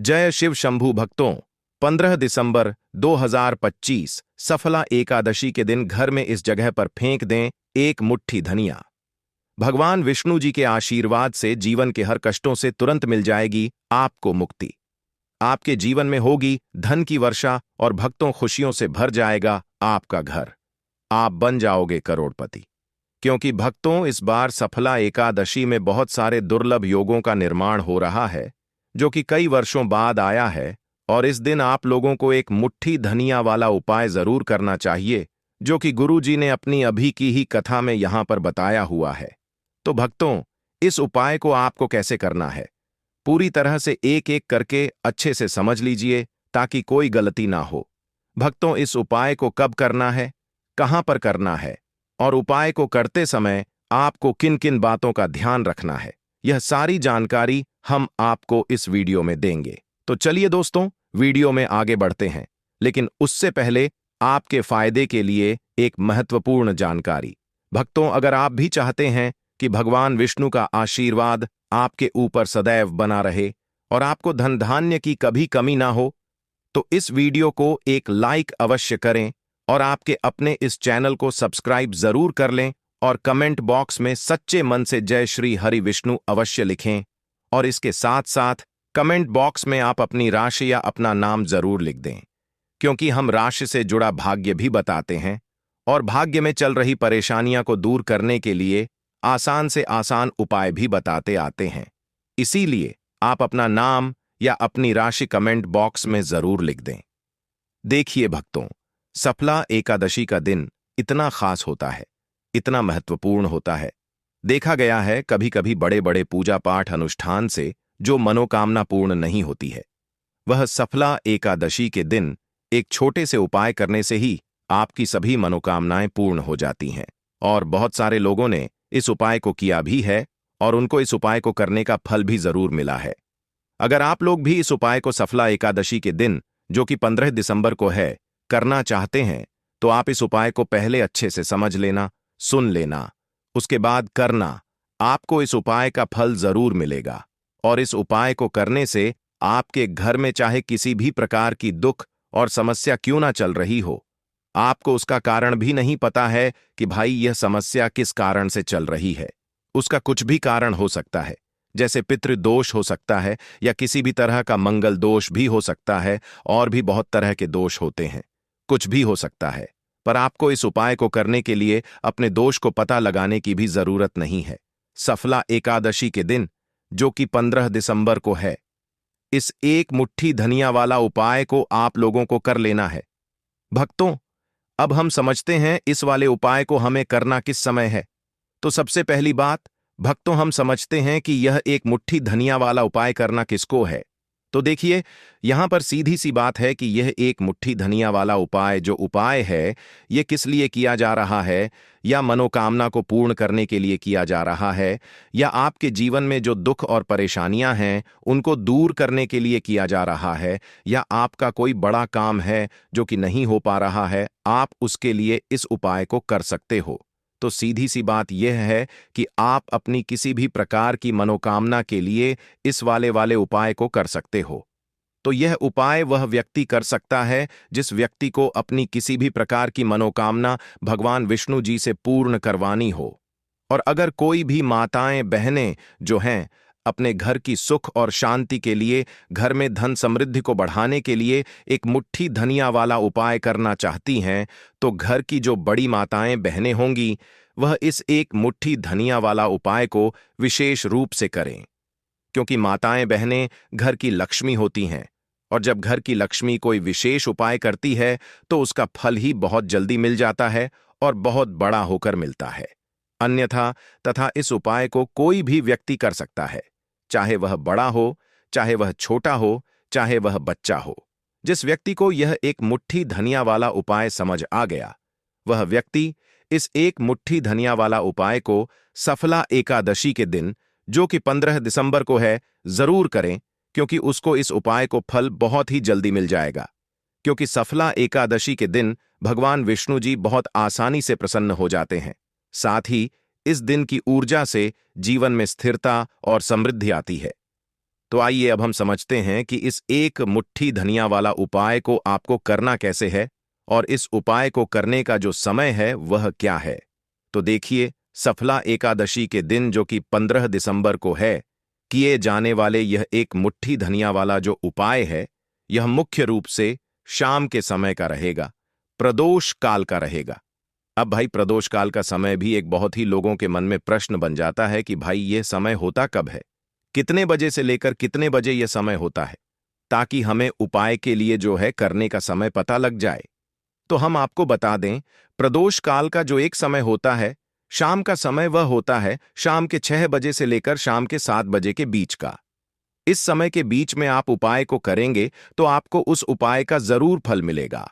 जय शिव शंभू भक्तों। 15 दिसंबर 2025 सफला एकादशी के दिन घर में इस जगह पर फेंक दें एक मुट्ठी धनिया। भगवान विष्णु जी के आशीर्वाद से जीवन के हर कष्टों से तुरंत मिल जाएगी आपको मुक्ति। आपके जीवन में होगी धन की वर्षा और भक्तों खुशियों से भर जाएगा आपका घर। आप बन जाओगे करोड़पति। क्योंकि भक्तों इस बार सफला एकादशी में बहुत सारे दुर्लभ योगों का निर्माण हो रहा है जो कि कई वर्षों बाद आया है, और इस दिन आप लोगों को एक मुट्ठी धनिया वाला उपाय जरूर करना चाहिए जो कि गुरु जी ने अपनी अभी की ही कथा में यहां पर बताया हुआ है। तो भक्तों, इस उपाय को आपको कैसे करना है पूरी तरह से एक एक करके अच्छे से समझ लीजिए ताकि कोई गलती ना हो। भक्तों, इस उपाय को कब करना है, कहां पर करना है और उपाय को करते समय आपको किन किन बातों का ध्यान रखना है, यह सारी जानकारी हम आपको इस वीडियो में देंगे। तो चलिए दोस्तों, वीडियो में आगे बढ़ते हैं, लेकिन उससे पहले आपके फायदे के लिए एक महत्वपूर्ण जानकारी। भक्तों, अगर आप भी चाहते हैं कि भगवान विष्णु का आशीर्वाद आपके ऊपर सदैव बना रहे और आपको धन धान्य की कभी कमी ना हो, तो इस वीडियो को एक लाइक अवश्य करें और आपके अपने इस चैनल को सब्सक्राइब जरूर कर लें और कमेंट बॉक्स में सच्चे मन से जय श्री हरि विष्णु अवश्य लिखें। और इसके साथ साथ कमेंट बॉक्स में आप अपनी राशि या अपना नाम जरूर लिख दें, क्योंकि हम राशि से जुड़ा भाग्य भी बताते हैं और भाग्य में चल रही परेशानियां को दूर करने के लिए आसान से आसान उपाय भी बताते आते हैं। इसीलिए आप अपना नाम या अपनी राशि कमेंट बॉक्स में जरूर लिख दें। देखिए भक्तों, सफला एकादशी का दिन इतना खास होता है, इतना महत्वपूर्ण होता है। देखा गया है कभी कभी बड़े बड़े पूजा पाठ अनुष्ठान से जो मनोकामना पूर्ण नहीं होती है, वह सफला एकादशी के दिन एक छोटे से उपाय करने से ही आपकी सभी मनोकामनाएं पूर्ण हो जाती हैं। और बहुत सारे लोगों ने इस उपाय को किया भी है और उनको इस उपाय को करने का फल भी जरूर मिला है। अगर आप लोग भी इस उपाय को सफला एकादशी के दिन, जो कि 15 दिसंबर को है, करना चाहते हैं, तो आप इस उपाय को पहले अच्छे से समझ लेना, सुन लेना, उसके बाद करना। आपको इस उपाय का फल जरूर मिलेगा और इस उपाय को करने से आपके घर में चाहे किसी भी प्रकार की दुख और समस्या क्यों ना चल रही हो, आपको उसका कारण भी नहीं पता है कि भाई यह समस्या किस कारण से चल रही है। उसका कुछ भी कारण हो सकता है, जैसे पितृदोष हो सकता है या किसी भी तरह का मंगल दोष भी हो सकता है, और भी बहुत तरह के दोष होते हैं, कुछ भी हो सकता है। पर आपको इस उपाय को करने के लिए अपने दोष को पता लगाने की भी जरूरत नहीं है। सफला एकादशी के दिन, जो कि 15 दिसंबर को है, इस एक मुट्ठी धनिया वाला उपाय को आप लोगों को कर लेना है। भक्तों, अब हम समझते हैं इस वाले उपाय को हमें करना किस समय है। तो सबसे पहली बात भक्तों, हम समझते हैं कि यह एक मुट्ठी धनिया वाला उपाय करना किसको है। तो देखिए, यहां पर सीधी सी बात है कि यह एक मुट्ठी धनिया वाला उपाय जो उपाय है, यह किस लिए किया जा रहा है, या मनोकामना को पूर्ण करने के लिए किया जा रहा है, या आपके जीवन में जो दुख और परेशानियां हैं उनको दूर करने के लिए किया जा रहा है, या आपका कोई बड़ा काम है जो कि नहीं हो पा रहा है, आप उसके लिए इस उपाय को कर सकते हो। तो सीधी सी बात यह है कि आप अपनी किसी भी प्रकार की मनोकामना के लिए इस वाले उपाय को कर सकते हो। तो यह उपाय वह व्यक्ति कर सकता है जिस व्यक्ति को अपनी किसी भी प्रकार की मनोकामना भगवान विष्णु जी से पूर्ण करवानी हो। और अगर कोई भी माताएं बहनें जो हैं अपने घर की सुख और शांति के लिए, घर में धन समृद्धि को बढ़ाने के लिए एक मुट्ठी धनिया वाला उपाय करना चाहती हैं, तो घर की जो बड़ी माताएं बहनें होंगी वह इस एक मुट्ठी धनिया वाला उपाय को विशेष रूप से करें। क्योंकि माताएं बहनें घर की लक्ष्मी होती हैं, और जब घर की लक्ष्मी कोई विशेष उपाय करती है तो उसका फल ही बहुत जल्दी मिल जाता है और बहुत बड़ा होकर मिलता है। अन्यथा तथा इस उपाय को कोई भी व्यक्ति कर सकता है, चाहे वह बड़ा हो, चाहे वह छोटा हो, चाहे वह बच्चा हो। जिस व्यक्ति को यह एक मुट्ठी धनिया वाला उपाय समझ आ गया, वह व्यक्ति इस एक मुट्ठी धनिया वाला उपाय को सफला एकादशी के दिन, जो कि 15 दिसंबर को है, जरूर करें, क्योंकि उसको इस उपाय को फल बहुत ही जल्दी मिल जाएगा। क्योंकि सफला एकादशी के दिन भगवान विष्णु जी बहुत आसानी से प्रसन्न हो जाते हैं। साथ ही इस दिन की ऊर्जा से जीवन में स्थिरता और समृद्धि आती है। तो आइए अब हम समझते हैं कि इस एक मुट्ठी धनिया वाला उपाय को आपको करना कैसे है और इस उपाय को करने का जो समय है वह क्या है। तो देखिए, सफला एकादशी के दिन जो कि 15 दिसंबर को है, किए जाने वाले यह एक मुट्ठी धनिया वाला जो उपाय है, यह मुख्य रूप से शाम के समय का रहेगा, प्रदोष काल का रहेगा। अब भाई, प्रदोष काल का समय भी एक बहुत ही लोगों के मन में प्रश्न बन जाता है कि भाई यह समय होता कब है, कितने बजे से लेकर कितने बजे यह समय होता है, ताकि हमें उपाय के लिए जो है करने का समय पता लग जाए। तो हम आपको बता दें, प्रदोष काल का जो एक समय होता है, शाम का समय, वह होता है शाम के 6 बजे से लेकर शाम के 7 बजे के बीच का। इस समय के बीच में आप उपाय को करेंगे तो आपको उस उपाय का जरूर फल मिलेगा।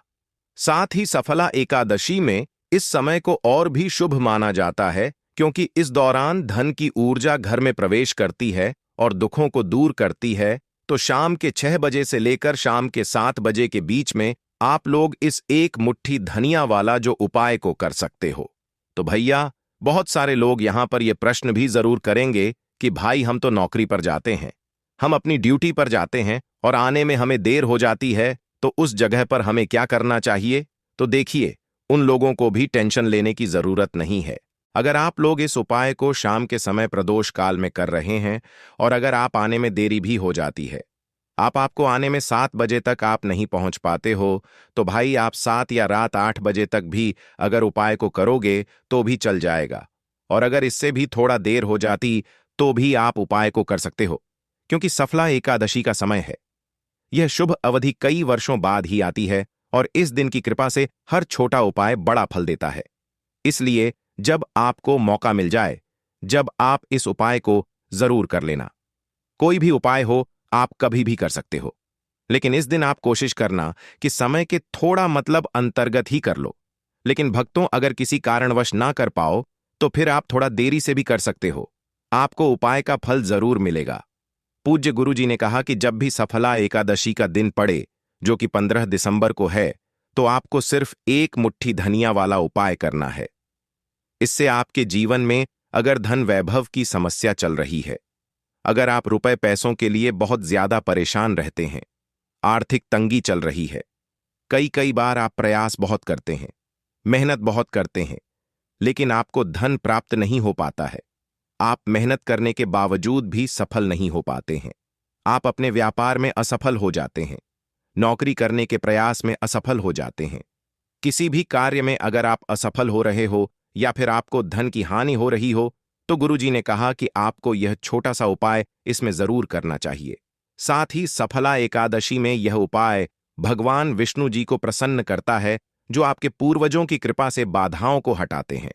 साथ ही सफला एकादशी में इस समय को और भी शुभ माना जाता है, क्योंकि इस दौरान धन की ऊर्जा घर में प्रवेश करती है और दुखों को दूर करती है। तो शाम के 6 बजे से लेकर शाम के 7 बजे के बीच में आप लोग इस एक मुट्ठी धनिया वाला जो उपाय को कर सकते हो। तो भैया, बहुत सारे लोग यहां पर यह प्रश्न भी जरूर करेंगे कि भाई हम तो नौकरी पर जाते हैं, हम अपनी ड्यूटी पर जाते हैं और आने में हमें देर हो जाती है, तो उस जगह पर हमें क्या करना चाहिए। तो देखिए, उन लोगों को भी टेंशन लेने की जरूरत नहीं है। अगर आप लोग इस उपाय को शाम के समय प्रदोष काल में कर रहे हैं और अगर आप आने में देरी भी हो जाती है, आपको आने में 7 बजे तक आप नहीं पहुंच पाते हो, तो भाई आप 7 या रात 8 बजे तक भी अगर उपाय को करोगे तो भी चल जाएगा। और अगर इससे भी थोड़ा देर हो जाती तो भी आप उपाय को कर सकते हो, क्योंकि सफला एकादशी का समय है। यह शुभ अवधि कई वर्षों बाद ही आती है और इस दिन की कृपा से हर छोटा उपाय बड़ा फल देता है। इसलिए जब आपको मौका मिल जाए, जब आप इस उपाय को जरूर कर लेना। कोई भी उपाय हो, आप कभी भी कर सकते हो, लेकिन इस दिन आप कोशिश करना कि समय के थोड़ा मतलब अंतर्गत ही कर लो। लेकिन भक्तों, अगर किसी कारणवश ना कर पाओ तो फिर आप थोड़ा देरी से भी कर सकते हो, आपको उपाय का फल जरूर मिलेगा। पूज्य गुरु जी ने कहा कि जब भी सफला एकादशी का दिन पड़े, जो कि 15 दिसंबर को है, तो आपको सिर्फ एक मुट्ठी धनिया वाला उपाय करना है। इससे आपके जीवन में अगर धन वैभव की समस्या चल रही है, अगर आप रुपए पैसों के लिए बहुत ज्यादा परेशान रहते हैं, आर्थिक तंगी चल रही है, कई बार आप प्रयास बहुत करते हैं, मेहनत बहुत करते हैं, लेकिन आपको धन प्राप्त नहीं हो पाता है, आप मेहनत करने के बावजूद भी सफल नहीं हो पाते हैं, आप अपने व्यापार में असफल हो जाते हैं, नौकरी करने के प्रयास में असफल हो जाते हैं, किसी भी कार्य में अगर आप असफल हो रहे हो या फिर आपको धन की हानि हो रही हो, तो गुरुजी ने कहा कि आपको यह छोटा सा उपाय इसमें जरूर करना चाहिए। साथ ही सफला एकादशी में यह उपाय भगवान विष्णु जी को प्रसन्न करता है, जो आपके पूर्वजों की कृपा से बाधाओं को हटाते हैं।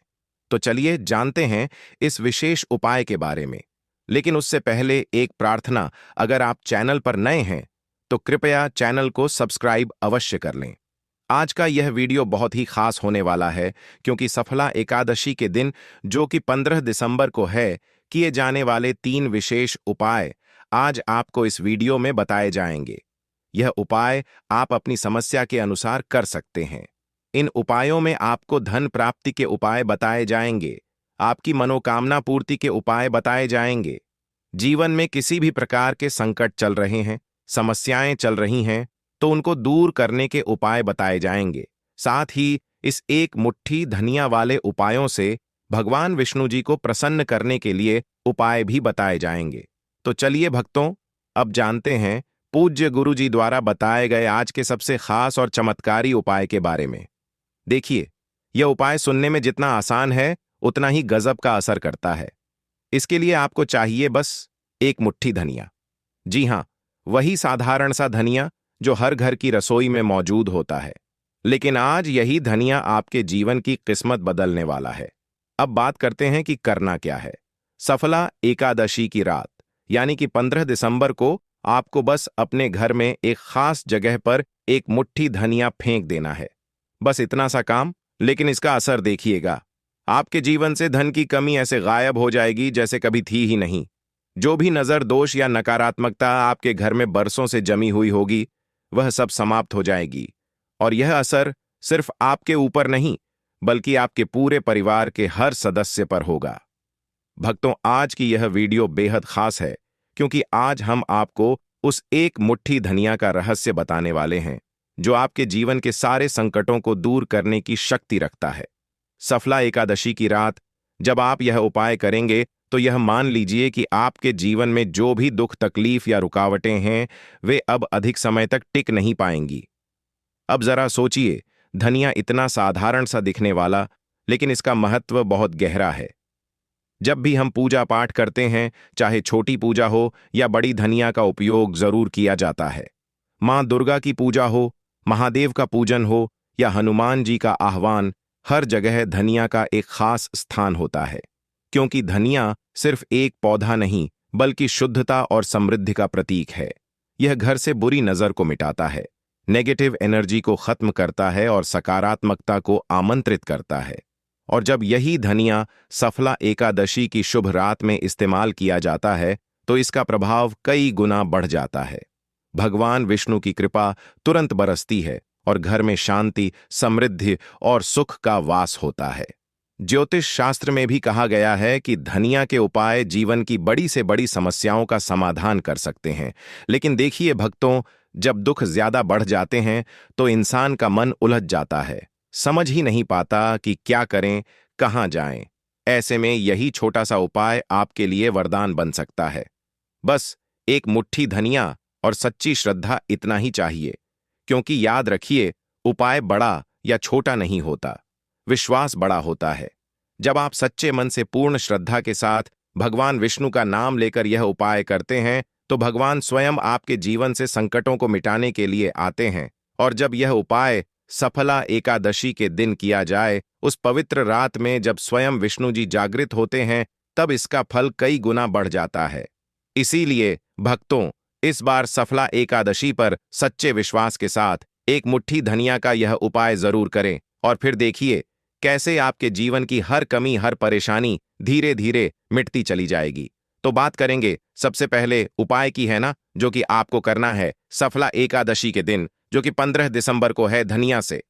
तो चलिए जानते हैं इस विशेष उपाय के बारे में। लेकिन उससे पहले एक प्रार्थना, अगर आप चैनल पर नए हैं तो कृपया चैनल को सब्सक्राइब अवश्य कर लें। आज का यह वीडियो बहुत ही खास होने वाला है, क्योंकि सफला एकादशी के दिन, जो कि 15 दिसंबर को है, किए जाने वाले 3 विशेष उपाय आज आपको इस वीडियो में बताए जाएंगे। यह उपाय आप अपनी समस्या के अनुसार कर सकते हैं। इन उपायों में आपको धन प्राप्ति के उपाय बताए जाएंगे, आपकी मनोकामना पूर्ति के उपाय बताए जाएंगे। जीवन में किसी भी प्रकार के संकट चल रहे हैं, समस्याएं चल रही हैं, तो उनको दूर करने के उपाय बताए जाएंगे। साथ ही इस एक मुट्ठी धनिया वाले उपायों से भगवान विष्णु जी को प्रसन्न करने के लिए उपाय भी बताए जाएंगे। तो चलिए भक्तों, अब जानते हैं पूज्य गुरु जी द्वारा बताए गए आज के सबसे खास और चमत्कारी उपाय के बारे में। देखिए, यह उपाय सुनने में जितना आसान है, उतना ही गजब का असर करता है। इसके लिए आपको चाहिए बस एक मुट्ठी धनिया। जी हां, वही साधारण सा धनिया जो हर घर की रसोई में मौजूद होता है। लेकिन आज यही धनिया आपके जीवन की किस्मत बदलने वाला है। अब बात करते हैं कि करना क्या है। सफला एकादशी की रात, यानी कि 15 दिसंबर को, आपको बस अपने घर में एक खास जगह पर एक मुट्ठी धनिया फेंक देना है। बस इतना सा काम, लेकिन इसका असर देखिएगा। आपके जीवन से धन की कमी ऐसे गायब हो जाएगी जैसे कभी थी ही नहीं। जो भी नजर दोष या नकारात्मकता आपके घर में बरसों से जमी हुई होगी, वह सब समाप्त हो जाएगी। और यह असर सिर्फ आपके ऊपर नहीं, बल्कि आपके पूरे परिवार के हर सदस्य पर होगा। भक्तों, आज की यह वीडियो बेहद खास है, क्योंकि आज हम आपको उस एक मुट्ठी धनिया का रहस्य बताने वाले हैं जो आपके जीवन के सारे संकटों को दूर करने की शक्ति रखता है। सफला एकादशी की रात जब आप यह उपाय करेंगे तो यह मान लीजिए कि आपके जीवन में जो भी दुख, तकलीफ या रुकावटें हैं वे अब अधिक समय तक टिक नहीं पाएंगी। अब जरा सोचिए, धनिया इतना साधारण सा दिखने वाला, लेकिन इसका महत्व बहुत गहरा है। जब भी हम पूजा पाठ करते हैं, चाहे छोटी पूजा हो या बड़ी, धनिया का उपयोग जरूर किया जाता है। मां दुर्गा की पूजा हो, महादेव का पूजन हो या हनुमान जी का आह्वान, हर जगह धनिया का एक खास स्थान होता है। क्योंकि धनिया सिर्फ एक पौधा नहीं बल्कि शुद्धता और समृद्धि का प्रतीक है। यह घर से बुरी नजर को मिटाता है, नेगेटिव एनर्जी को खत्म करता है और सकारात्मकता को आमंत्रित करता है। और जब यही धनिया सफला एकादशी की शुभ रात में इस्तेमाल किया जाता है तो इसका प्रभाव कई गुना बढ़ जाता है। भगवान विष्णु की कृपा तुरंत बरसती है और घर में शांति, समृद्धि और सुख का वास होता है। ज्योतिष शास्त्र में भी कहा गया है कि धनिया के उपाय जीवन की बड़ी से बड़ी समस्याओं का समाधान कर सकते हैं। लेकिन देखिए भक्तों, जब दुख ज्यादा बढ़ जाते हैं तो इंसान का मन उलझ जाता है, समझ ही नहीं पाता कि क्या करें, कहां जाएं। ऐसे में यही छोटा सा उपाय आपके लिए वरदान बन सकता है। बस एक मुट्ठी धनिया और सच्ची श्रद्धा, इतना ही चाहिए। क्योंकि याद रखिए, उपाय बड़ा या छोटा नहीं होता, विश्वास बड़ा होता है। जब आप सच्चे मन से पूर्ण श्रद्धा के साथ भगवान विष्णु का नाम लेकर यह उपाय करते हैं तो भगवान स्वयं आपके जीवन से संकटों को मिटाने के लिए आते हैं। और जब यह उपाय सफला एकादशी के दिन किया जाए, उस पवित्र रात में जब स्वयं विष्णु जी जागृत होते हैं, तब इसका फल कई गुना बढ़ जाता है। इसीलिए भक्तों, इस बार सफला एकादशी पर सच्चे विश्वास के साथ एक मुट्ठी धनिया का यह उपाय जरूर करें और फिर देखिए कैसे आपके जीवन की हर कमी, हर परेशानी धीरे धीरे मिटती चली जाएगी। तो बात करेंगे सबसे पहले उपाय की, है ना, जो कि आपको करना है सफला एकादशी के दिन, जो कि 15 दिसंबर को है, धनिया से।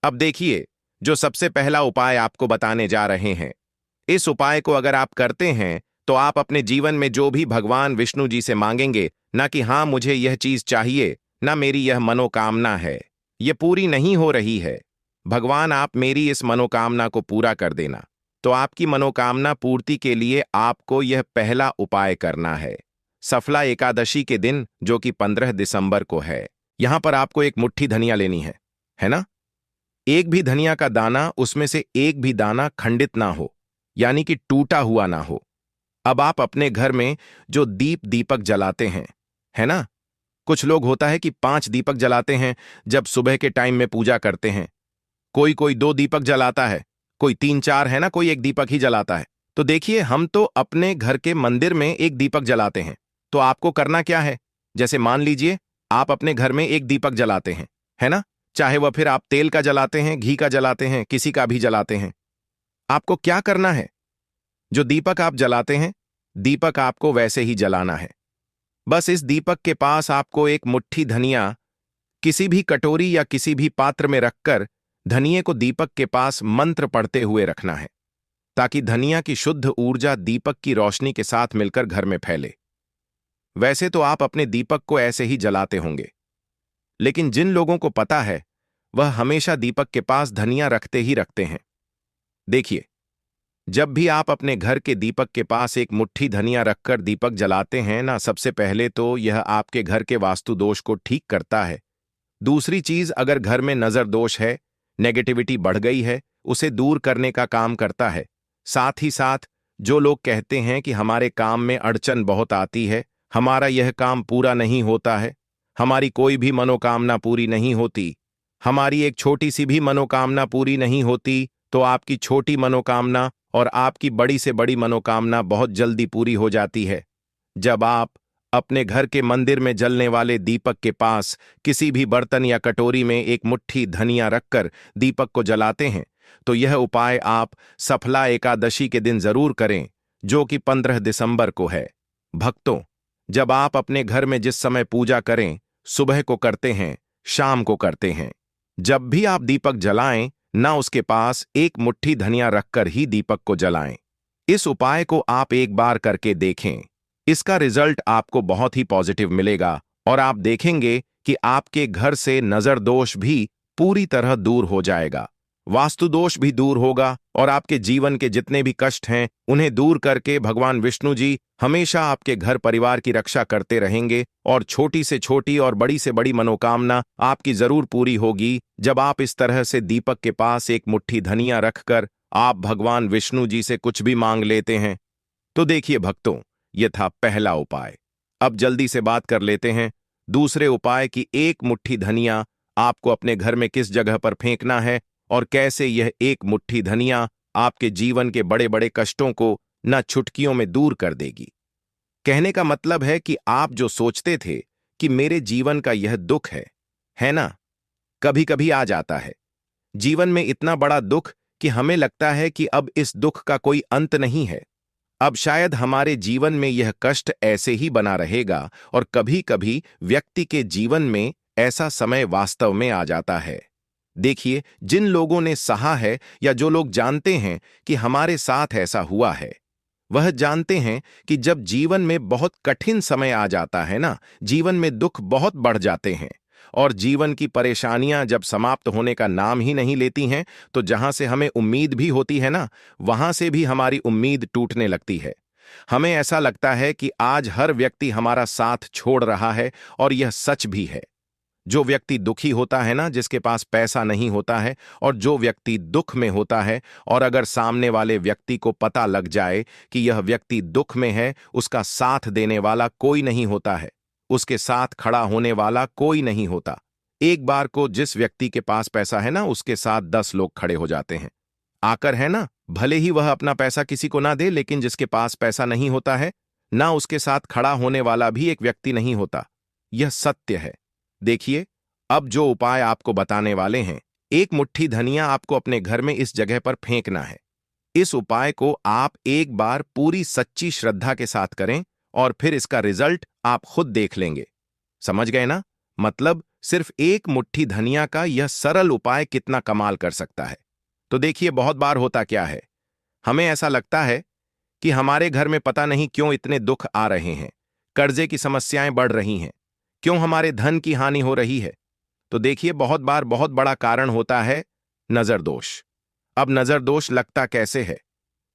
अब देखिए, जो सबसे पहला उपाय आपको बताने जा रहे हैं, इस उपाय को अगर आप करते हैं तो आप अपने जीवन में जो भी भगवान विष्णु जी से मांगेंगे, ना कि हाँ मुझे यह चीज चाहिए, ना मेरी यह मनोकामना है, ये पूरी नहीं हो रही है, भगवान आप मेरी इस मनोकामना को पूरा कर देना। तो आपकी मनोकामना पूर्ति के लिए आपको यह पहला उपाय करना है सफला एकादशी के दिन, जो कि 15 दिसंबर को है। यहां पर आपको एक मुट्ठी धनिया लेनी है ना? एक भी धनिया का दाना, उसमें से एक भी दाना खंडित ना हो, यानी कि टूटा हुआ ना हो। अब आप अपने घर में जो दीपक जलाते हैं, है ना, कुछ लोग होता है कि 5 दीपक जलाते हैं जब सुबह के टाइम में पूजा करते हैं। कोई 2 दीपक जलाता है, कोई 3-4, है ना, कोई 1 दीपक ही जलाता है। तो देखिए, हम तो अपने घर के मंदिर में 1 दीपक जलाते हैं। तो आपको करना क्या है, जैसे मान लीजिए आप अपने घर में 1 दीपक जलाते हैं, है ना, चाहे वह फिर आप तेल का जलाते हैं, घी का जलाते हैं, किसी का भी जलाते हैं। आपको क्या करना है, जो दीपक आप जलाते हैं, दीपक आपको वैसे ही जलाना है। बस इस दीपक के पास आपको एक मुट्ठी धनिया किसी भी कटोरी या किसी भी पात्र में रखकर धनिये को दीपक के पास मंत्र पढ़ते हुए रखना है, ताकि धनिया की शुद्ध ऊर्जा दीपक की रोशनी के साथ मिलकर घर में फैले। वैसे तो आप अपने दीपक को ऐसे ही जलाते होंगे, लेकिन जिन लोगों को पता है वह हमेशा दीपक के पास धनिया रखते ही रखते हैं। देखिए, जब भी आप अपने घर के दीपक के पास एक मुट्ठी धनिया रखकर दीपक जलाते हैं ना, सबसे पहले तो यह आपके घर के वास्तु दोष को ठीक करता है। दूसरी चीज, अगर घर में नजर दोष है, नेगेटिविटी बढ़ गई है, उसे दूर करने का काम करता है। साथ ही साथ जो लोग कहते हैं कि हमारे काम में अड़चन बहुत आती है, हमारा यह काम पूरा नहीं होता है, हमारी कोई भी मनोकामना पूरी नहीं होती, हमारी एक छोटी सी भी मनोकामना पूरी नहीं होती, तो आपकी छोटी मनोकामना और आपकी बड़ी से बड़ी मनोकामना बहुत जल्दी पूरी हो जाती है। जब आप अपने घर के मंदिर में जलने वाले दीपक के पास किसी भी बर्तन या कटोरी में एक मुट्ठी धनिया रखकर दीपक को जलाते हैं, तो यह उपाय आप सफला एकादशी के दिन जरूर करें, जो कि 15 दिसंबर को है। भक्तों, जब आप अपने घर में जिस समय पूजा करें, सुबह को करते हैं, शाम को करते हैं, जब भी आप दीपक जलाएं ना, उसके पास एक मुट्ठी धनिया रखकर ही दीपक को जलाएं। इस उपाय को आप एक बार करके देखें, इसका रिजल्ट आपको बहुत ही पॉजिटिव मिलेगा और आप देखेंगे कि आपके घर से नजर दोष भी पूरी तरह दूर हो जाएगा, वास्तु दोष भी दूर होगा और आपके जीवन के जितने भी कष्ट हैं उन्हें दूर करके भगवान विष्णु जी हमेशा आपके घर परिवार की रक्षा करते रहेंगे और छोटी से छोटी और बड़ी से बड़ी मनोकामना आपकी जरूर पूरी होगी जब आप इस तरह से दीपक के पास एक मुट्ठी धनिया रखकर आप भगवान विष्णु जी से कुछ भी मांग लेते हैं। तो देखिए भक्तों, यह था पहला उपाय। अब जल्दी से बात कर लेते हैं दूसरे उपाय की। एक मुट्ठी धनिया आपको अपने घर में किस जगह पर फेंकना है और कैसे यह एक मुट्ठी धनिया आपके जीवन के बड़े बड़े कष्टों को न चुटकियों में दूर कर देगी। कहने का मतलब है कि आप जो सोचते थे कि मेरे जीवन का यह दुख है ना, कभी कभी आ जाता है जीवन में इतना बड़ा दुख कि हमें लगता है कि अब इस दुख का कोई अंत नहीं है, अब शायद हमारे जीवन में यह कष्ट ऐसे ही बना रहेगा। और कभी कभी व्यक्ति के जीवन में ऐसा समय वास्तव में आ जाता है। देखिए, जिन लोगों ने सहा है या जो लोग जानते हैं कि हमारे साथ ऐसा हुआ है, वह जानते हैं कि जब जीवन में बहुत कठिन समय आ जाता है ना, जीवन में दुख बहुत बढ़ जाते हैं और जीवन की परेशानियां जब समाप्त होने का नाम ही नहीं लेती हैं, तो जहां से हमें उम्मीद भी होती है ना, वहां से भी हमारी उम्मीद टूटने लगती है। हमें ऐसा लगता है कि आज हर व्यक्ति हमारा साथ छोड़ रहा है और यह सच भी है। जो व्यक्ति दुखी होता है ना, जिसके पास पैसा नहीं होता है, और जो व्यक्ति दुख में होता है और अगर सामने वाले व्यक्ति को पता लग जाए कि यह व्यक्ति दुख में है, उसका साथ देने वाला कोई नहीं होता है, उसके साथ खड़ा होने वाला कोई नहीं होता। एक बार को जिस व्यक्ति के पास पैसा है ना, उसके साथ 10 लोग खड़े हो जाते हैं आकर, है ना। भले ही वह अपना पैसा किसी को ना दे, लेकिन जिसके पास पैसा नहीं होता है ना, उसके साथ खड़ा होने वाला भी एक व्यक्ति नहीं होता। यह सत्य है। देखिए, अब जो उपाय आपको बताने वाले हैं, एक मुट्ठी धनिया आपको अपने घर में इस जगह पर फेंकना है। इस उपाय को आप एक बार पूरी सच्ची श्रद्धा के साथ करें और फिर इसका रिजल्ट आप खुद देख लेंगे। समझ गए ना? मतलब सिर्फ एक मुट्ठी धनिया का यह सरल उपाय कितना कमाल कर सकता है। तो देखिए, बहुत बार होता क्या है, हमें ऐसा लगता है कि हमारे घर में पता नहीं क्यों इतने दुख आ रहे हैं, कर्जे की समस्याएं बढ़ रही हैं, क्यों हमारे धन की हानि हो रही है। तो देखिए, बहुत बार बहुत बड़ा कारण होता है नजर दोष। अब नजर दोष लगता कैसे है?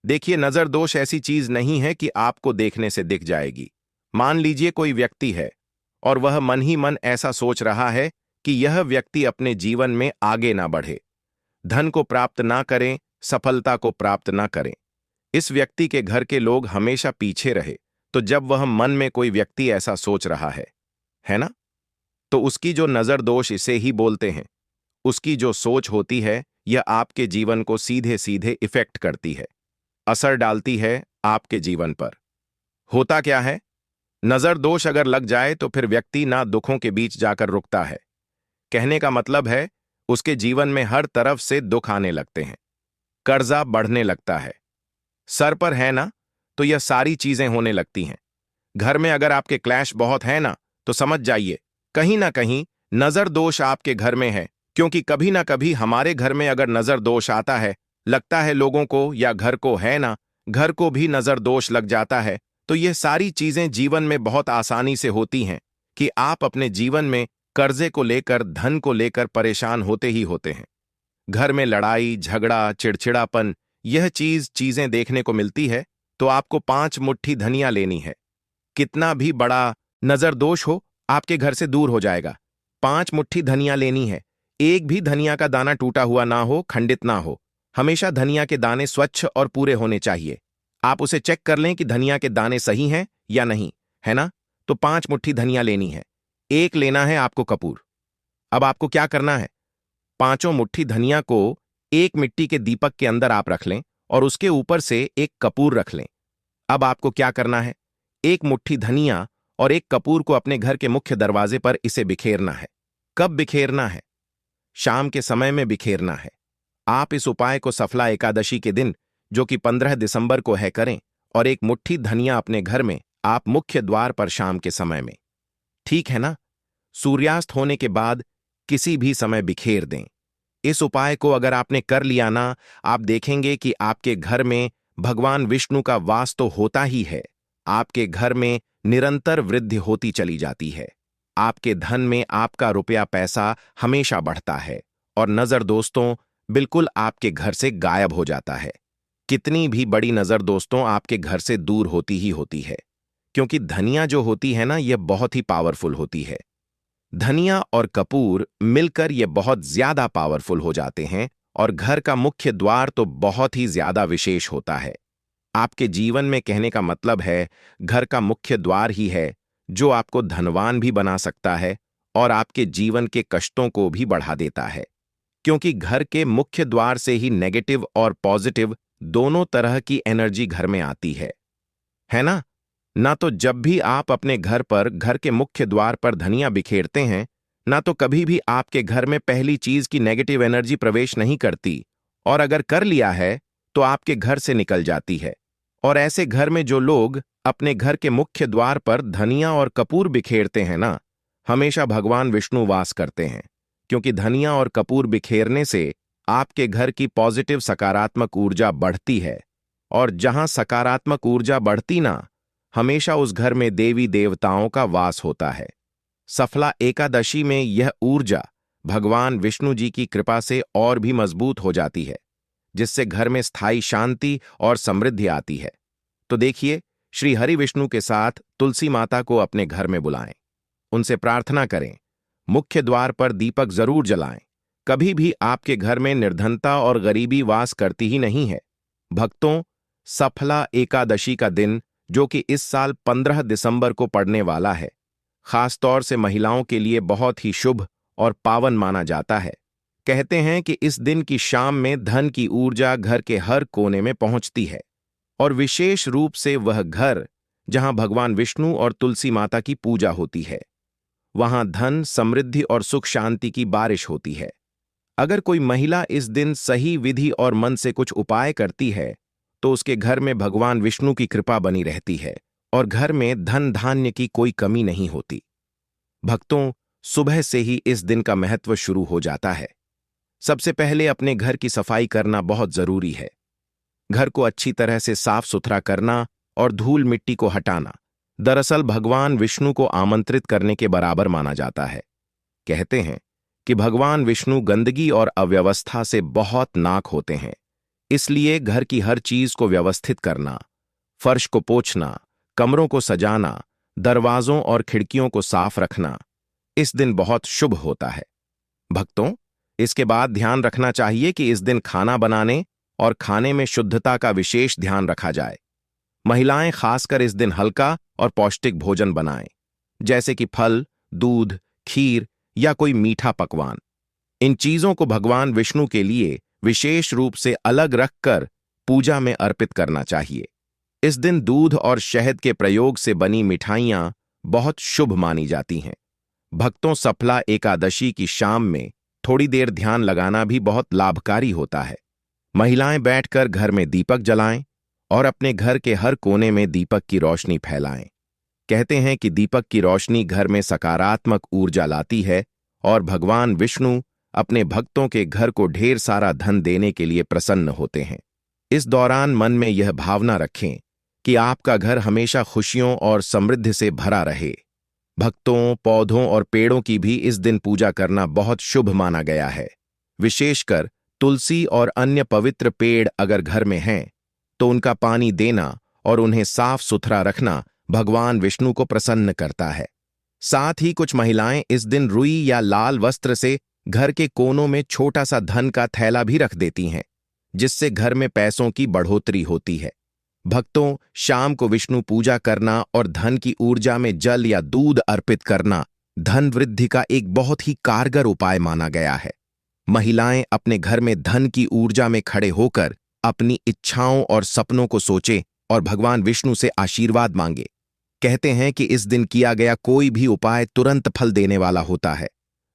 देखिए, नजर दोष ऐसी चीज नहीं है कि आपको देखने से दिख जाएगी। मान लीजिए कोई व्यक्ति है और वह मन ही मन ऐसा सोच रहा है कि यह व्यक्ति अपने जीवन में आगे ना बढ़े, धन को प्राप्त ना करें, सफलता को प्राप्त ना करें, इस व्यक्ति के घर के लोग हमेशा पीछे रहे। तो जब वह मन में कोई व्यक्ति ऐसा सोच रहा है ना, तो उसकी जो नजर दोष इसे ही बोलते हैं, उसकी जो सोच होती है यह आपके जीवन को सीधे सीधे इफेक्ट करती है, असर डालती है आपके जीवन पर। होता क्या है, नजर दोष अगर लग जाए तो फिर व्यक्ति ना दुखों के बीच जाकर रुकता है। कहने का मतलब है उसके जीवन में हर तरफ से दुख आने लगते हैं, कर्जा बढ़ने लगता है, सर पर है ना, तो यह सारी चीजें होने लगती हैं। घर में अगर आपके क्लैश बहुत है ना, तो समझ जाइए कहीं ना कहीं नजर दोष आपके घर में है। क्योंकि कभी ना कभी हमारे घर में अगर नजर दोष आता है, लगता है लोगों को या घर को, है ना, घर को भी नजर दोष लग जाता है। तो ये सारी चीजें जीवन में बहुत आसानी से होती हैं कि आप अपने जीवन में कर्जे को लेकर, धन को लेकर परेशान होते ही होते हैं। घर में लड़ाई झगड़ा, चिड़चिड़ापन, यह चीजें देखने को मिलती है। तो आपको 5 मुट्ठी धनिया लेनी है। कितना भी बड़ा नजर दोष हो, आपके घर से दूर हो जाएगा। 5 मुट्ठी धनिया लेनी है। एक भी धनिया का दाना टूटा हुआ ना हो, खंडित ना हो। हमेशा धनिया के दाने स्वच्छ और पूरे होने चाहिए। आप उसे चेक कर लें कि धनिया के दाने सही हैं या नहीं, है ना। तो 5 मुट्ठी धनिया लेनी है। एक लेना है आपको कपूर। अब आपको क्या करना है, 5 मुट्ठी धनिया को एक मिट्टी के दीपक के अंदर आप रख लें और उसके ऊपर से एक कपूर रख लें। अब आपको क्या करना है, एक मुट्ठी धनिया और एक कपूर को अपने घर के मुख्य दरवाजे पर इसे बिखेरना है। कब बिखेरना है? शाम के समय में बिखेरना है। आप इस उपाय को सफला एकादशी के दिन, जो कि 15 दिसंबर को है, करें और एक मुट्ठी धनिया अपने घर में आप मुख्य द्वार पर शाम के समय में, ठीक है ना, सूर्यास्त होने के बाद किसी भी समय बिखेर दें। इस उपाय को अगर आपने कर लिया ना, आप देखेंगे कि आपके घर में भगवान विष्णु का वास तो होता ही है, आपके घर में निरंतर वृद्धि होती चली जाती है। आपके धन में आपका रुपया पैसा हमेशा बढ़ता है और नजर दोस्तों बिल्कुल आपके घर से गायब हो जाता है। कितनी भी बड़ी नजर दोस्तों आपके घर से दूर होती ही होती है, क्योंकि धनिया जो होती है ना, यह बहुत ही पावरफुल होती है। धनिया और कपूर मिलकर ये बहुत ज्यादा पावरफुल हो जाते हैं और घर का मुख्य द्वार तो बहुत ही ज्यादा विशेष होता है। आपके जीवन में कहने का मतलब है घर का मुख्य द्वार ही है जो आपको धनवान भी बना सकता है और आपके जीवन के कष्टों को भी बढ़ा देता है, क्योंकि घर के मुख्य द्वार से ही नेगेटिव और पॉजिटिव दोनों तरह की एनर्जी घर में आती है ना? ना तो जब भी आप अपने घर पर घर के मुख्य द्वार पर धनिया बिखेरते हैं, ना तो कभी भी आपके घर में पहली चीज की नेगेटिव एनर्जी प्रवेश नहीं करती, और अगर कर लिया है तो आपके घर से निकल जाती है। और ऐसे घर में जो लोग अपने घर के मुख्य द्वार पर धनिया और कपूर बिखेरते हैं ना, हमेशा भगवान विष्णु वास करते हैं, क्योंकि धनिया और कपूर बिखेरने से आपके घर की पॉजिटिव सकारात्मक ऊर्जा बढ़ती है, और जहां सकारात्मक ऊर्जा बढ़ती ना, हमेशा उस घर में देवी देवताओं का वास होता है। सफला एकादशी में यह ऊर्जा भगवान विष्णु जी की कृपा से और भी मजबूत हो जाती है, जिससे घर में स्थायी शांति और समृद्धि आती है। तो देखिए, श्री हरि विष्णु के साथ तुलसी माता को अपने घर में बुलाएं, उनसे प्रार्थना करें, मुख्य द्वार पर दीपक जरूर जलाएं। कभी भी आपके घर में निर्धनता और गरीबी वास करती ही नहीं है। भक्तों, सफला एकादशी का दिन, जो कि इस साल 15 दिसंबर को पड़ने वाला है, खासतौर से महिलाओं के लिए बहुत ही शुभ और पावन माना जाता है। कहते हैं कि इस दिन की शाम में धन की ऊर्जा घर के हर कोने में पहुंचती है, और विशेष रूप से वह घर जहां भगवान विष्णु और तुलसी माता की पूजा होती है, वहां धन, समृद्धि और सुख शांति की बारिश होती है। अगर कोई महिला इस दिन सही विधि और मन से कुछ उपाय करती है, तो उसके घर में भगवान विष्णु की कृपा बनी रहती है और घर में धन धान्य की कोई कमी नहीं होती। भक्तों, सुबह से ही इस दिन का महत्व शुरू हो जाता है। सबसे पहले अपने घर की सफाई करना बहुत जरूरी है। घर को अच्छी तरह से साफ सुथरा करना और धूल मिट्टी को हटाना दरअसल भगवान विष्णु को आमंत्रित करने के बराबर माना जाता है। कहते हैं कि भगवान विष्णु गंदगी और अव्यवस्था से बहुत नाक होते हैं, इसलिए घर की हर चीज को व्यवस्थित करना, फर्श को पोंछना, कमरों को सजाना, दरवाजों और खिड़कियों को साफ रखना इस दिन बहुत शुभ होता है। भक्तों, इसके बाद ध्यान रखना चाहिए कि इस दिन खाना बनाने और खाने में शुद्धता का विशेष ध्यान रखा जाए। महिलाएं खासकर इस दिन हल्का और पौष्टिक भोजन बनाएं, जैसे कि फल, दूध, खीर या कोई मीठा पकवान। इन चीजों को भगवान विष्णु के लिए विशेष रूप से अलग रखकर पूजा में अर्पित करना चाहिए। इस दिन दूध और शहद के प्रयोग से बनी मिठाइयां बहुत शुभ मानी जाती हैं। भक्तों, सफला एकादशी की शाम में थोड़ी देर ध्यान लगाना भी बहुत लाभकारी होता है। महिलाएं बैठकर घर में दीपक जलाएं और अपने घर के हर कोने में दीपक की रोशनी फैलाएं। कहते हैं कि दीपक की रोशनी घर में सकारात्मक ऊर्जा लाती है और भगवान विष्णु अपने भक्तों के घर को ढेर सारा धन देने के लिए प्रसन्न होते हैं। इस दौरान मन में यह भावना रखें कि आपका घर हमेशा खुशियों और समृद्धि से भरा रहे। भक्तों, पौधों और पेड़ों की भी इस दिन पूजा करना बहुत शुभ माना गया है। विशेषकर तुलसी और अन्य पवित्र पेड़ अगर घर में हैं, तो उनका पानी देना और उन्हें साफ सुथरा रखना भगवान विष्णु को प्रसन्न करता है। साथ ही कुछ महिलाएं इस दिन रुई या लाल वस्त्र से घर के कोनों में छोटा सा धन का थैला भी रख देती हैं, जिससे घर में पैसों की बढ़ोतरी होती है। भक्तों, शाम को विष्णु पूजा करना और धन की ऊर्जा में जल या दूध अर्पित करना धन वृद्धि का एक बहुत ही कारगर उपाय माना गया है। महिलाएं अपने घर में धन की ऊर्जा में खड़े होकर अपनी इच्छाओं और सपनों को सोचें और भगवान विष्णु से आशीर्वाद मांगे। कहते हैं कि इस दिन किया गया कोई भी उपाय तुरंत फल देने वाला होता है।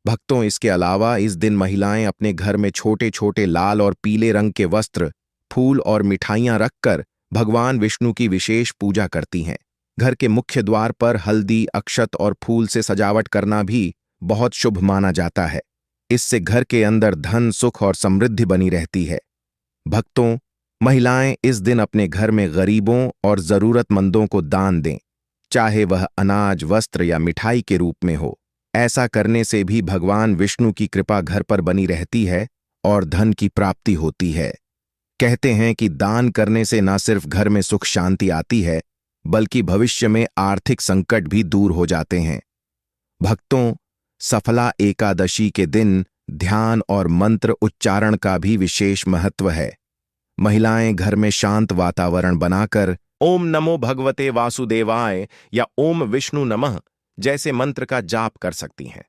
भक्तों, इसके अलावा इस दिन महिलाएं अपने घर में छोटे छोटे लाल और पीले रंग के वस्त्र, फूल और मिठाइयां रखकर भगवान विष्णु की विशेष पूजा करती हैं। घर के मुख्य द्वार पर हल्दी, अक्षत और फूल से सजावट करना भी बहुत शुभ माना जाता है। इससे घर के अंदर धन, सुख और समृद्धि बनी रहती है। भक्तों, महिलाएं इस दिन अपने घर में गरीबों और जरूरतमंदों को दान दें, चाहे वह अनाज, वस्त्र या मिठाई के रूप में हो। ऐसा करने से भी भगवान विष्णु की कृपा घर पर बनी रहती है और धन की प्राप्ति होती है। कहते हैं कि दान करने से न सिर्फ घर में सुख शांति आती है, बल्कि भविष्य में आर्थिक संकट भी दूर हो जाते हैं। भक्तों, सफला एकादशी के दिन ध्यान और मंत्र उच्चारण का भी विशेष महत्व है। महिलाएं घर में शांत वातावरण बनाकर ओम नमो भगवते वासुदेवाय या ओम विष्णु नमः जैसे मंत्र का जाप कर सकती हैं।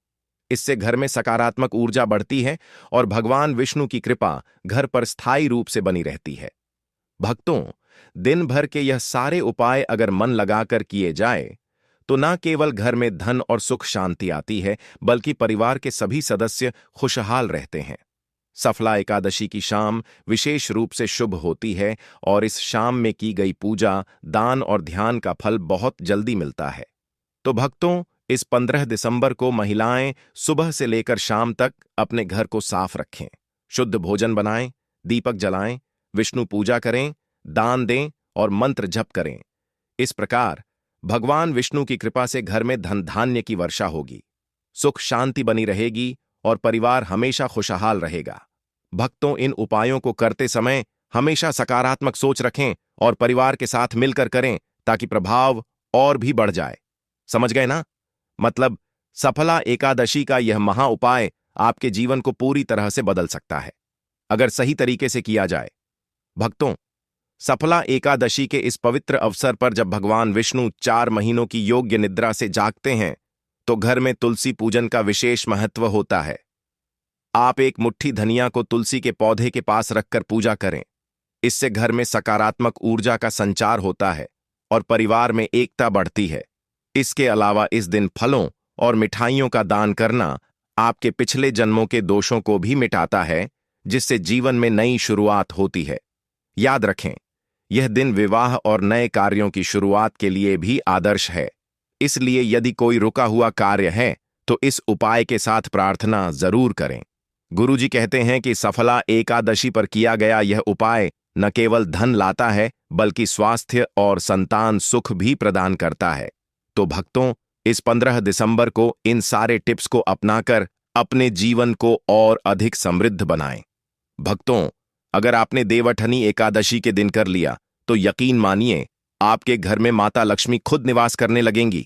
इससे घर में सकारात्मक ऊर्जा बढ़ती है और भगवान विष्णु की कृपा घर पर स्थायी रूप से बनी रहती है। भक्तों, दिन भर के यह सारे उपाय अगर मन लगाकर किए जाए तो न केवल घर में धन और सुख शांति आती है, बल्कि परिवार के सभी सदस्य खुशहाल रहते हैं। सफला एकादशी की शाम विशेष रूप से शुभ होती है और इस शाम में की गई पूजा, दान और ध्यान का फल बहुत जल्दी मिलता है। तो भक्तों, इस 15 दिसंबर को महिलाएं सुबह से लेकर शाम तक अपने घर को साफ रखें, शुद्ध भोजन बनाएं, दीपक जलाएं, विष्णु पूजा करें, दान दें और मंत्र जप करें। इस प्रकार भगवान विष्णु की कृपा से घर में धन धान्य की वर्षा होगी, सुख शांति बनी रहेगी और परिवार हमेशा खुशहाल रहेगा। भक्तों, इन उपायों को करते समय हमेशा सकारात्मक सोच रखें और परिवार के साथ मिलकर करें ताकि प्रभाव और भी बढ़ जाए। समझ गए ना? मतलब सफला एकादशी का यह महा उपाय आपके जीवन को पूरी तरह से बदल सकता है, अगर सही तरीके से किया जाए। भक्तों, सफला एकादशी के इस पवित्र अवसर पर जब भगवान विष्णु 4 महीनों की योग्य निद्रा से जागते हैं, तो घर में तुलसी पूजन का विशेष महत्व होता है। आप एक मुट्ठी धनिया को तुलसी के पौधे के पास रखकर पूजा करें। इससे घर में सकारात्मक ऊर्जा का संचार होता है और परिवार में एकता बढ़ती है। इसके अलावा इस दिन फलों और मिठाइयों का दान करना आपके पिछले जन्मों के दोषों को भी मिटाता है, जिससे जीवन में नई शुरुआत होती है। याद रखें, यह दिन विवाह और नए कार्यों की शुरुआत के लिए भी आदर्श है। इसलिए यदि कोई रुका हुआ कार्य है तो इस उपाय के साथ प्रार्थना जरूर करें। गुरुजी कहते हैं कि सफला एकादशी पर किया गया यह उपाय न केवल धन लाता है, बल्कि स्वास्थ्य और संतान सुख भी प्रदान करता है। तो भक्तों, इस 15 दिसंबर को इन सारे टिप्स को अपनाकर अपने जीवन को और अधिक समृद्ध बनाएं। भक्तों, अगर आपने देवउठनी एकादशी के दिन कर लिया तो यकीन मानिए आपके घर में माता लक्ष्मी खुद निवास करने लगेंगी।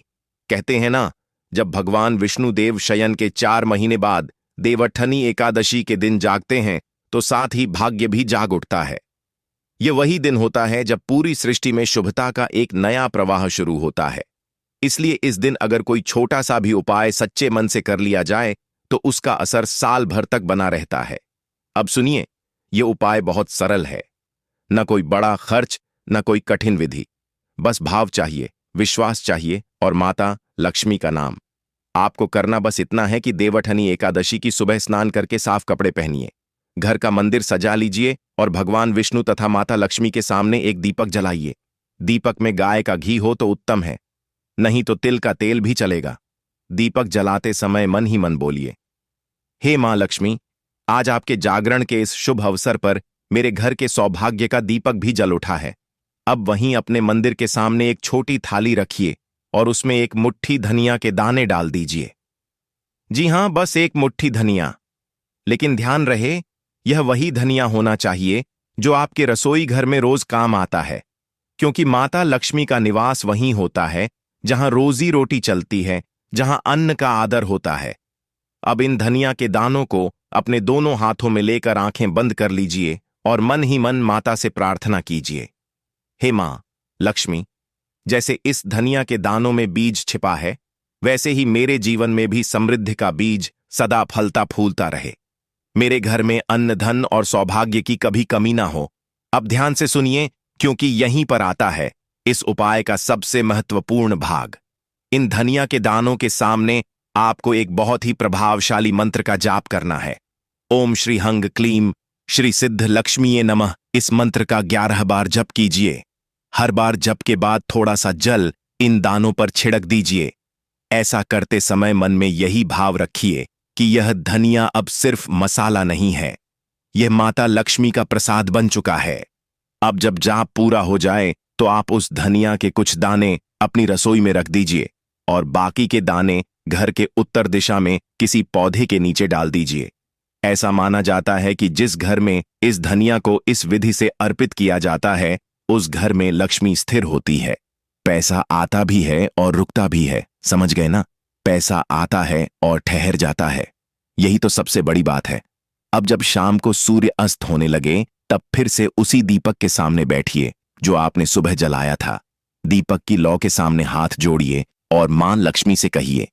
कहते हैं ना, जब भगवान विष्णु देव शयन के 4 महीने बाद देवउठनी एकादशी के दिन जागते हैं तो साथ ही भाग्य भी जाग उठता है। यह वही दिन होता है जब पूरी सृष्टि में शुभता का एक नया प्रवाह शुरू होता है। इसलिए इस दिन अगर कोई छोटा सा भी उपाय सच्चे मन से कर लिया जाए तो उसका असर साल भर तक बना रहता है। अब सुनिए, यह उपाय बहुत सरल है। न कोई बड़ा खर्च, न कोई कठिन विधि, बस भाव चाहिए, विश्वास चाहिए और माता लक्ष्मी का नाम। आपको करना बस इतना है कि देवउठनी एकादशी की सुबह स्नान करके साफ कपड़े पहनिए, घर का मंदिर सजा लीजिए और भगवान विष्णु तथा माता लक्ष्मी के सामने एक दीपक जलाइए। दीपक में गाय का घी हो तो उत्तम है, नहीं तो तिल का तेल भी चलेगा। दीपक जलाते समय मन ही मन बोलिए, हे मां लक्ष्मी, आज आपके जागरण के इस शुभ अवसर पर मेरे घर के सौभाग्य का दीपक भी जल उठा है। अब वहीं अपने मंदिर के सामने एक छोटी थाली रखिए और उसमें एक मुट्ठी धनिया के दाने डाल दीजिए। जी हां, बस एक मुट्ठी धनिया। लेकिन ध्यान रहे, यह वही धनिया होना चाहिए जो आपके रसोई घर में रोज काम आता है, क्योंकि माता लक्ष्मी का निवास वहीं होता है जहां रोजी रोटी चलती है, जहां अन्न का आदर होता है। अब इन धनिया के दानों को अपने दोनों हाथों में लेकर आंखें बंद कर लीजिए और मन ही मन माता से प्रार्थना कीजिए, हे मां लक्ष्मी, जैसे इस धनिया के दानों में बीज छिपा है, वैसे ही मेरे जीवन में भी समृद्धि का बीज सदा फलता फूलता रहे। मेरे घर में अन्न, धन और सौभाग्य की कभी कमी ना हो। अब ध्यान से सुनिए, क्योंकि यहीं पर आता है इस उपाय का सबसे महत्वपूर्ण भाग। इन धनिया के दानों के सामने आपको एक बहुत ही प्रभावशाली मंत्र का जाप करना है। ओम श्री हंग क्लीम श्री सिद्ध लक्ष्मीये नमः। इस मंत्र का 11 बार जप कीजिए। हर बार जप के बाद थोड़ा सा जल इन दानों पर छिड़क दीजिए। ऐसा करते समय मन में यही भाव रखिए कि यह धनिया अब सिर्फ मसाला नहीं है, यह माता लक्ष्मी का प्रसाद बन चुका है। अब जब जाप पूरा हो जाए तो आप उस धनिया के कुछ दाने अपनी रसोई में रख दीजिए और बाकी के दाने घर के उत्तर दिशा में किसी पौधे के नीचे डाल दीजिए। ऐसा माना जाता है कि जिस घर में इस धनिया को इस विधि से अर्पित किया जाता है उस घर में लक्ष्मी स्थिर होती है। पैसा आता भी है और रुकता भी है, समझ गए ना? पैसा आता है और ठहर जाता है, यही तो सबसे बड़ी बात है। अब जब शाम को सूर्य अस्त होने लगे तब फिर से उसी दीपक के सामने बैठिए जो आपने सुबह जलाया था। दीपक की लौ के सामने हाथ जोड़िए और मां लक्ष्मी से कहिए,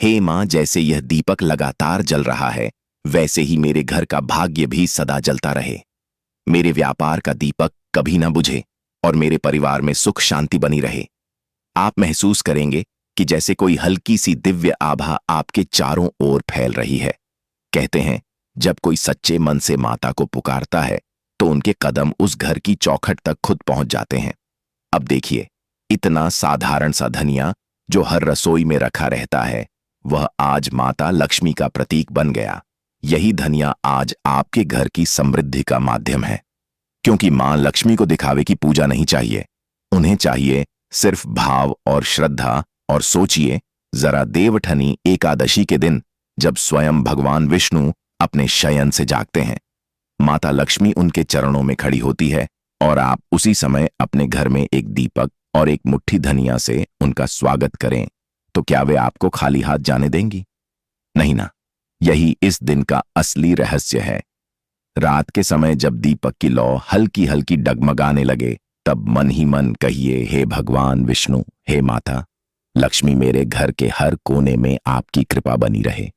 हे मां, जैसे यह दीपक लगातार जल रहा है वैसे ही मेरे घर का भाग्य भी सदा जलता रहे। मेरे व्यापार का दीपक कभी ना बुझे और मेरे परिवार में सुख शांति बनी रहे। आप महसूस करेंगे कि जैसे कोई हल्की सी दिव्य आभा आपके चारों ओर फैल रही है। कहते हैं जब कोई सच्चे मन से माता को पुकारता है तो उनके कदम उस घर की चौखट तक खुद पहुंच जाते हैं। अब देखिए, इतना साधारण सा धनिया जो हर रसोई में रखा रहता है वह आज माता लक्ष्मी का प्रतीक बन गया। यही धनिया आज आपके घर की समृद्धि का माध्यम है। क्योंकि मां लक्ष्मी को दिखावे की पूजा नहीं चाहिए, उन्हें चाहिए सिर्फ भाव और श्रद्धा। और सोचिए जरा, देवठनी एकादशी के दिन जब स्वयं भगवान विष्णु अपने शयन से जागते हैं, माता लक्ष्मी उनके चरणों में खड़ी होती है और आप उसी समय अपने घर में एक दीपक और एक मुट्ठी धनिया से उनका स्वागत करें तो क्या वे आपको खाली हाथ जाने देंगी? नहीं ना। यही इस दिन का असली रहस्य है। रात के समय जब दीपक की लौ हल्की हल्की डगमगाने लगे तब मन ही मन कहिए, हे भगवान विष्णु, हे माता लक्ष्मी, मेरे घर के हर कोने में आपकी कृपा बनी रहे।